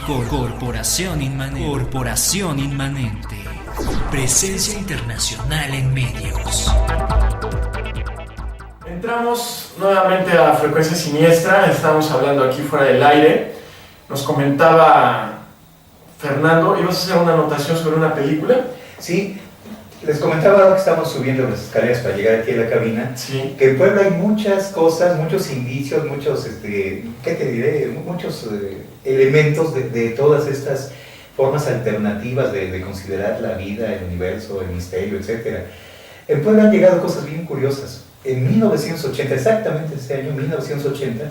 Corporación Inmanente. Corporación Inmanente. Presencia internacional en medios. Entramos nuevamente a Frecuencia Siniestra. Estamos hablando aquí fuera del aire. Nos comentaba Fernando, ¿ibas a hacer una anotación sobre una película? Sí, les comentaba ahora que estamos subiendo las escaleras para llegar aquí a la cabina, sí, que en Puebla hay muchas cosas, muchos indicios, muchos, ¿qué te diré? Muchos elementos de todas estas formas alternativas de considerar la vida, el universo, el misterio, etc. En Puebla han llegado cosas bien curiosas. En 1980, exactamente ese año, 1980,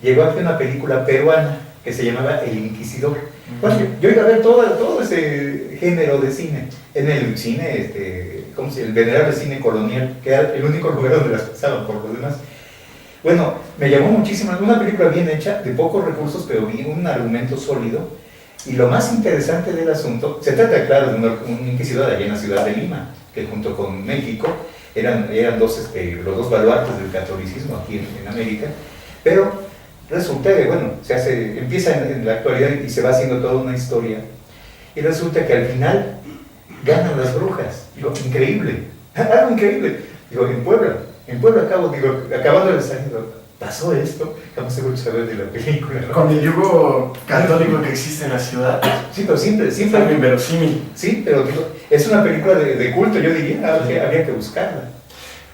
llegó aquí una película peruana que se llamaba El Inquisidor. Bueno, yo iba a ver todo ese género de cine, en el cine, ¿cómo se llama? El venerable cine colonial, que era el único lugar donde las pasaban por lo demás. Bueno, me llamó muchísimo, una película bien hecha, de pocos recursos, pero bien, un argumento sólido. Y lo más interesante del asunto, se trata, claro, de un inquisidor allá en la ciudad de Lima, que junto con México eran los dos baluartes del catolicismo aquí en América, pero resulta que, bueno, empieza en la actualidad y se va haciendo toda una historia, y resulta que al final ganan las brujas. Digo, increíble, algo increíble. Digo, en Puebla acabando el ensayo, pasó esto, vamos a saber de la película, ¿no? Con el yugo católico que existe en la ciudad. Sí, pero siempre algo inverosímil. Sí, pero digo, es una película de culto, yo diría, habría que buscarla.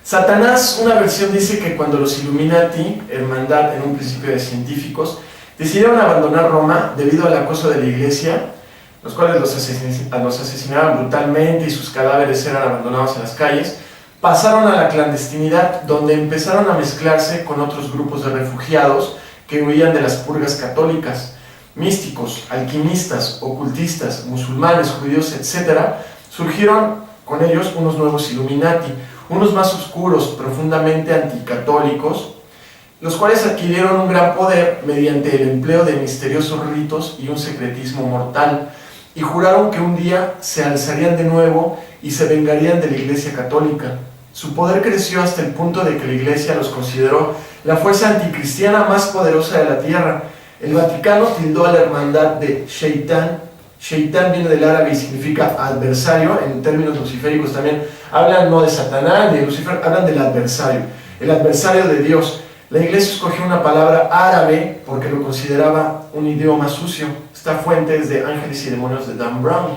Satanás, una versión dice que cuando los Illuminati, hermandad en un principio de científicos, decidieron abandonar Roma debido al acoso de la iglesia, los cuales los asesinaban brutalmente y sus cadáveres eran abandonados en las calles, pasaron a la clandestinidad, donde empezaron a mezclarse con otros grupos de refugiados que huían de las purgas católicas. Místicos, alquimistas, ocultistas, musulmanes, judíos, etc., surgieron con ellos unos nuevos Illuminati, unos más oscuros, profundamente anticatólicos, los cuales adquirieron un gran poder mediante el empleo de misteriosos ritos y un secretismo mortal, y juraron que un día se alzarían de nuevo y se vengarían de la Iglesia Católica. Su poder creció hasta el punto de que la Iglesia los consideró la fuerza anticristiana más poderosa de la tierra. El Vaticano tildó a la hermandad de Shaitán. Shaitán viene del árabe y significa adversario. En términos luciféricos también hablan no de Satanás ni de Lucifer, hablan del adversario, el adversario de Dios. La iglesia escogió una palabra árabe porque lo consideraba un idioma sucio. Esta fuente es de Ángeles y Demonios de Dan Brown.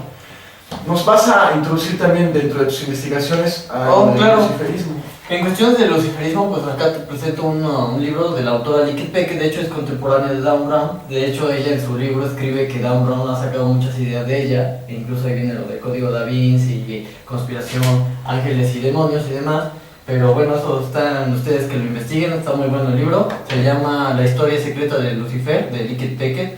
¿Nos vas a introducir también dentro de tus investigaciones al luciferismo? En cuestiones de luciferismo, pues acá te presento un libro de la autora Likit Peck, que de hecho es contemporánea de Dan Brown. De hecho, ella en su libro escribe que Dan Brown ha sacado muchas ideas de ella, e incluso ahí viene lo del Código Da Vinci, conspiración, ángeles y demonios y demás. Pero bueno, eso están ustedes que lo investiguen, está muy bueno el libro. Se llama La historia secreta de Lucifer, de Likit Peck.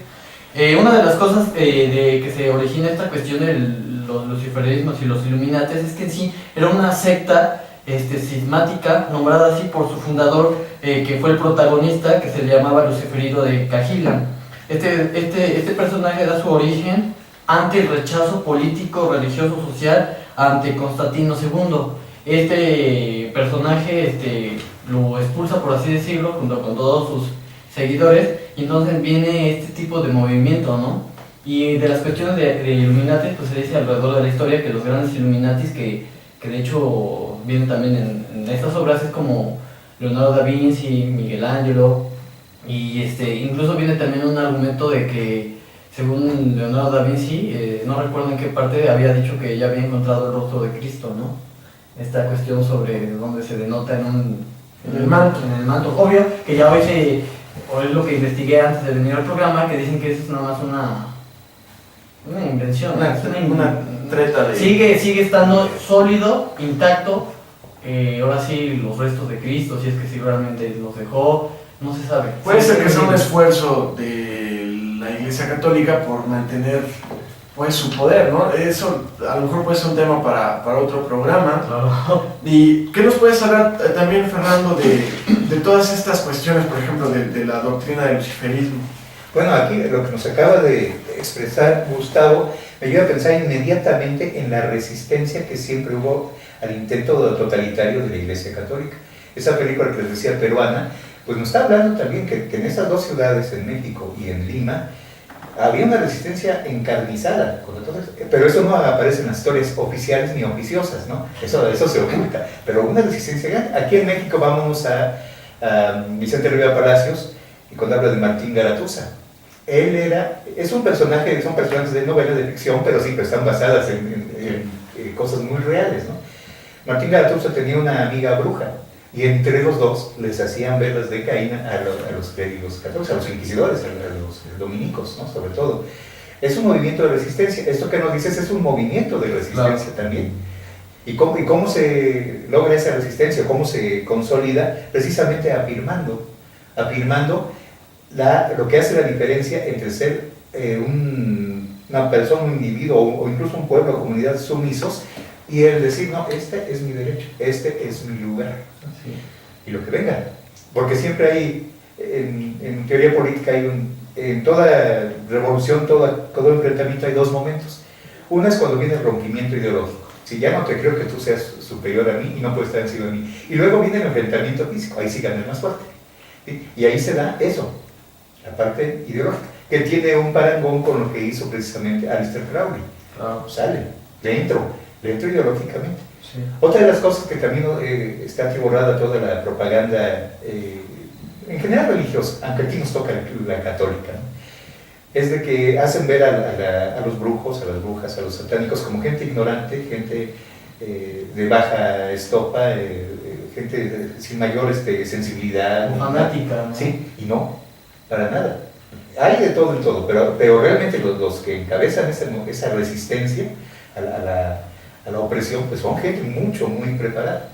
Una de las cosas de que se origina esta cuestión de los luciferismos y los Illuminates es que en sí era una secta cismática, nombrada así por su fundador, que fue el protagonista, que se le llamaba Luciferido de Cajilan. Este personaje da su origen ante el rechazo político, religioso, social ante Constantino II. Este personaje lo expulsa, por así decirlo, junto con todos sus seguidores, y entonces viene este tipo de movimiento, ¿no? Y de las cuestiones de Illuminati, pues se dice alrededor de la historia que los grandes Illuminatis que de hecho vienen también en estas obras es como Leonardo da Vinci, Miguel Ángelo, y incluso viene también un argumento de que según Leonardo da Vinci, no recuerdo en qué parte, había dicho que ya había encontrado el rostro de Cristo, ¿no? Esta cuestión sobre donde se denota en el manto, obvio, que ya hoy es lo que investigué antes de venir al programa, que dicen que eso es nada más una invención, una treta de... Sigue estando sólido, intacto, ahora sí los restos de Cristo, si es que sí realmente los dejó, no se sabe. Puede ser que sea un esfuerzo de la Iglesia Católica por mantener pues su poder, ¿no? Eso a lo mejor puede ser un tema para otro programa. Claro. ¿Y qué nos puedes hablar también, Fernando, de todas estas cuestiones, por ejemplo, de la doctrina del luciferismo? Bueno, aquí lo que nos acaba de expresar Gustavo me lleva a pensar inmediatamente en la resistencia que siempre hubo al intento totalitario de la Iglesia Católica. Esa película que les decía peruana, pues nos está hablando también que en esas dos ciudades, en México y en Lima, había una resistencia encarnizada contra todo eso. Pero eso no aparece en las historias oficiales ni oficiosas, ¿no? Eso se oculta. Pero una resistencia grande. Aquí en México vamos a Vicente Rivera Palacios, y cuando habla de Martín Garatuza. Son personajes de novelas de ficción, pero sí, pero están basadas en cosas muy reales, ¿no? Martín Garatuza tenía una amiga bruja, y entre los dos les hacían velas de Caína a los clérigos católicos, a los inquisidores, a los dominicos, ¿no? Sobre todo. Es un movimiento de resistencia. Esto que nos dices es un movimiento de resistencia, claro, también. ¿Y cómo se logra esa resistencia? ¿Cómo se consolida? Precisamente afirmando lo que hace la diferencia entre ser una persona, un individuo o incluso un pueblo o comunidad sumisos, y el decir, no, este es mi derecho, este es mi lugar, sí, y lo que venga. Porque siempre hay, en teoría política, en toda revolución, todo enfrentamiento hay dos momentos. Una es cuando viene el rompimiento ideológico. Si ya no te creo que tú seas superior a mí y no puedes estar encima de mí. Y luego viene el enfrentamiento físico, ahí sí gana el más fuerte. ¿Sí? Y ahí se da eso, la parte ideológica, que tiene un parangón con lo que hizo precisamente Aleister Crowley. Sale, dentro ideológicamente. Sí. Otra de las cosas que también está atiborrada toda la propaganda, en general religiosa, aunque aquí nos toca la católica, ¿no? Es de que hacen ver a los brujos, a las brujas, a los satánicos como gente ignorante, gente de baja estopa, gente sin mayor sensibilidad. Fanática, ¿no? Sí, y no, para nada. Hay de todo en todo, pero realmente los que encabezan esa resistencia a la opresión, pues son gente muy preparada.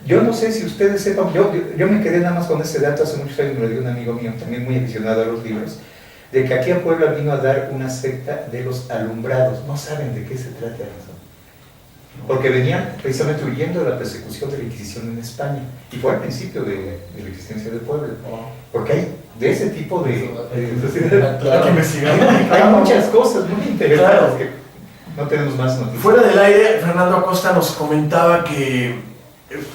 Yo no sé si ustedes sepan, yo me quedé nada más con ese dato hace muchos años, me lo dio un amigo mío, también muy aficionado a los libros, de que aquí a Puebla vino a dar una secta de los alumbrados. No saben de qué se trata eso. Porque venían precisamente huyendo de la persecución de la Inquisición en España. Y fue al principio de la existencia de Puebla. Porque hay de ese tipo de hay que investigar. Hay muchas cosas muy interesantes, claro, que no tenemos más noticias. Fuera del aire, Fernando Acosta nos comentaba que,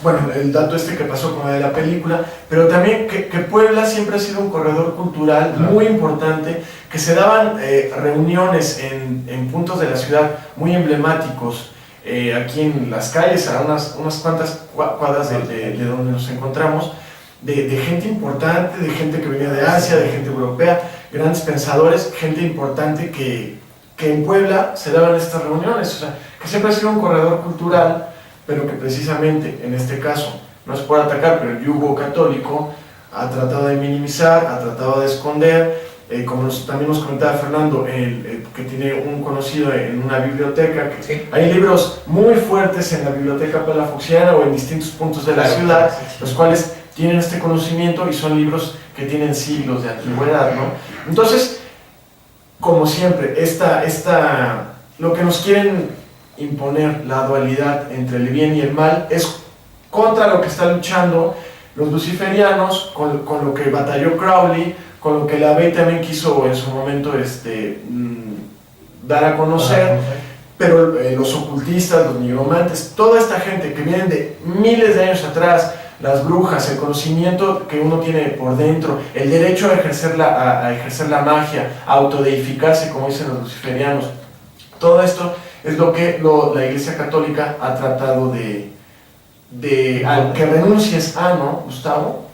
bueno, el dato que pasó con la película, pero también que Puebla siempre ha sido un corredor cultural muy importante, que se daban reuniones en puntos de la ciudad muy emblemáticos, aquí en las calles, a unas cuantas cuadras de donde nos encontramos, de gente importante, de gente que venía de Asia, de gente europea, grandes pensadores, gente importante que en Puebla se daban estas reuniones, o sea, que siempre ha sido un corredor cultural, pero que precisamente, en este caso, no es por atacar, pero el yugo católico ha tratado de minimizar, ha tratado de esconder, como también nos comentaba Fernando, que tiene un conocido en una biblioteca, que sí, hay libros muy fuertes en la biblioteca palafoxiana o en distintos puntos de la ciudad, los cuales tienen este conocimiento y son libros que tienen siglos de antigüedad, ¿no? Entonces, como siempre, lo que nos quieren imponer, la dualidad entre el bien y el mal, es contra lo que están luchando los luciferianos, con lo que batalló Crowley, con lo que la Bey también quiso en su momento dar a conocer, pero los ocultistas, los nigromantes, toda esta gente que vienen de miles de años atrás, las brujas, el conocimiento que uno tiene por dentro, el derecho a ejercer la magia, a autodeificarse, como dicen los luciferianos, todo esto es lo que la Iglesia Católica ha tratado de que renuncies a, ¿no, Gustavo?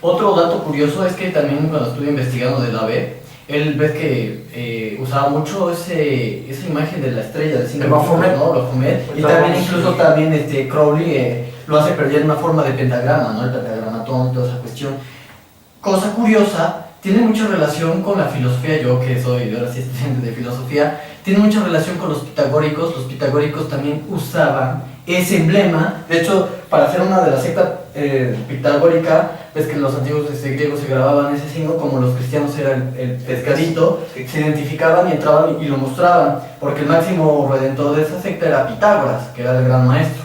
Otro dato curioso es que también cuando estuve investigando de la B, él ves que usaba mucho esa imagen de la estrella del signo, ¿no? Baphomet, y también incluso también Crowley lo hace perder una forma de pentagrama, ¿no? El pentagramatón, toda esa cuestión. Cosa curiosa, tiene mucha relación con la filosofía, yo que soy ahora sí estudiante de filosofía, tiene mucha relación con los pitagóricos también usaban ese emblema. De hecho, para hacer una de las sectas pitagórica, ves que los antiguos griegos se grababan ese signo, como los cristianos era el pescadito, se identificaban y entraban y lo mostraban, porque el máximo redentor de esa secta era Pitágoras, que era el gran maestro.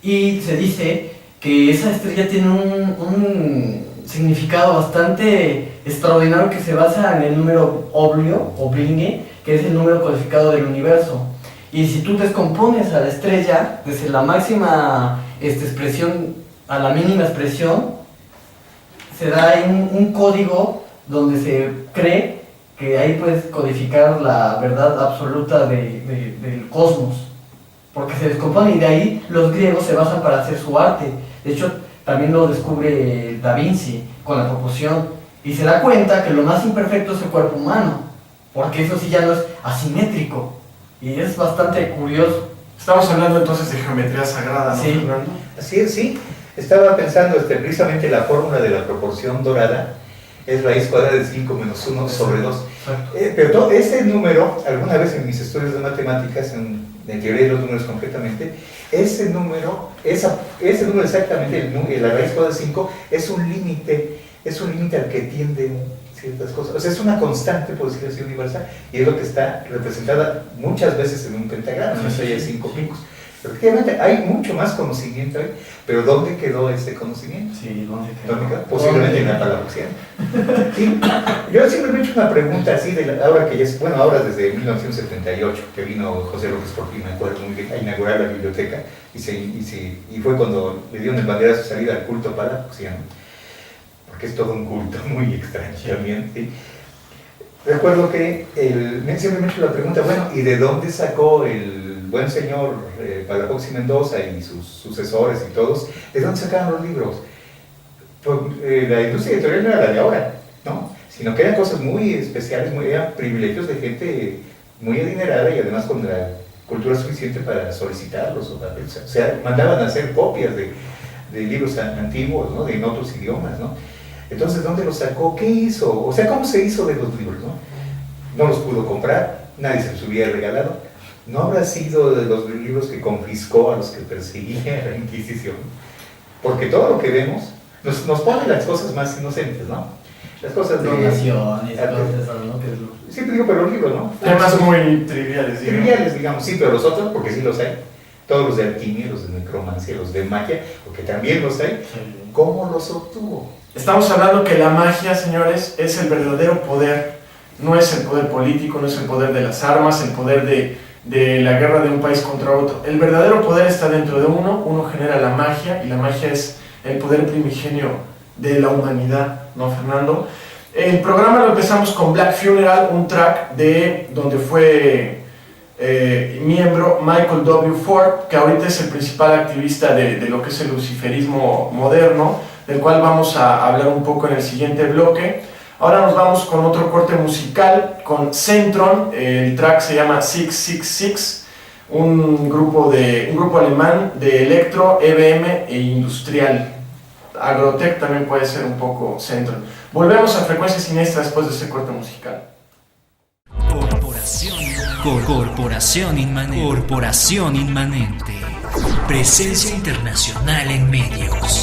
Y se dice que esa estrella tiene un significado bastante extraordinario que se basa en el número Oblingue, que es el número codificado del universo. Y si tú descompones a la estrella, desde la máxima expresión a la mínima expresión, se da un código donde se cree que ahí puedes codificar la verdad absoluta del cosmos, porque se descompone y de ahí los griegos se basan para hacer su arte. De hecho, también lo descubre Da Vinci con la proporción y se da cuenta que lo más imperfecto es el cuerpo humano, porque eso sí ya no es asimétrico y es bastante curioso. Estamos hablando entonces de geometría sagrada, ¿no, Sí. Fernando? Así es, sí. Estaba pensando precisamente la fórmula de la proporción dorada es raíz cuadrada de 5 menos 1 sobre 2. Pero ese número, alguna vez en mis estudios de matemáticas, en teoría de los números concretamente, ese número exactamente, la raíz cuadrada de 5, es un límite al que tienden ciertas cosas. O sea, es una constante, por decirlo así, universal, y es lo que está representada muchas veces en un pentagrama, en una estrella de 5 picos. Efectivamente, hay mucho más conocimiento ahí, pero ¿dónde quedó ese conocimiento? Sí, ¿dónde ¿Dónde quedó? Posiblemente en la palabra. Sí. Yo siempre me he hecho una pregunta así, ahora que ya es, bueno, ahora desde 1978, que vino José López Portillo, me acuerdo muy bien, a inaugurar la biblioteca, y fue cuando le dieron el banderazo de salida al culto palabra, porque es todo un culto muy extraño también, ¿sí? Recuerdo que siempre me he hecho la pregunta, bueno, ¿y de dónde sacó el buen señor Palafox y Mendoza y sus sucesores y todos, de dónde sacaron los libros? Pues, la industria editorial no era la de ahora, ¿no? Sino que eran cosas muy especiales, eran privilegios de gente muy adinerada y además con la cultura suficiente para solicitarlos, o sea, mandaban a hacer copias de libros antiguos, ¿no? En otros idiomas, ¿no? Entonces, ¿dónde los sacó? ¿Qué hizo? O sea, ¿cómo se hizo de los libros, no? No los pudo comprar, nadie se los hubiera regalado. ¿No habrá sido de los libros que confiscó a los que perseguía la Inquisición? Porque todo lo que vemos nos pone las cosas más inocentes, ¿no? Las cosas de... donaciones, cosas esas, ¿no? Que es lo... Sí, te digo, pero los libros, ¿no? Temas muy triviales, digamos. Triviales, digamos, sí, pero los otros, porque sí los hay. Todos los de alquimia, los de necromancia, los de magia, porque también los hay. Sí. ¿Cómo los obtuvo? Estamos hablando que la magia, señores, es el verdadero poder. No es el poder político, no es el poder de las armas, el poder de la guerra de un país contra otro. El verdadero poder está dentro de uno genera la magia, y la magia es el poder primigenio de la humanidad, ¿no, Fernando? El programa lo empezamos con Black Funeral, un track de donde fue miembro Michael W. Ford, que ahorita es el principal activista de lo que es el luciferismo moderno, del cual vamos a hablar un poco en el siguiente bloque. Ahora nos vamos con otro corte musical, con Centron. El track se llama 666, un grupo alemán de electro, EBM e industrial. Agrotech también puede ser un poco Centron. Volvemos a Frecuencia Siniestra después de ese corte musical. Corporación Inmanente. Presencia internacional en medios.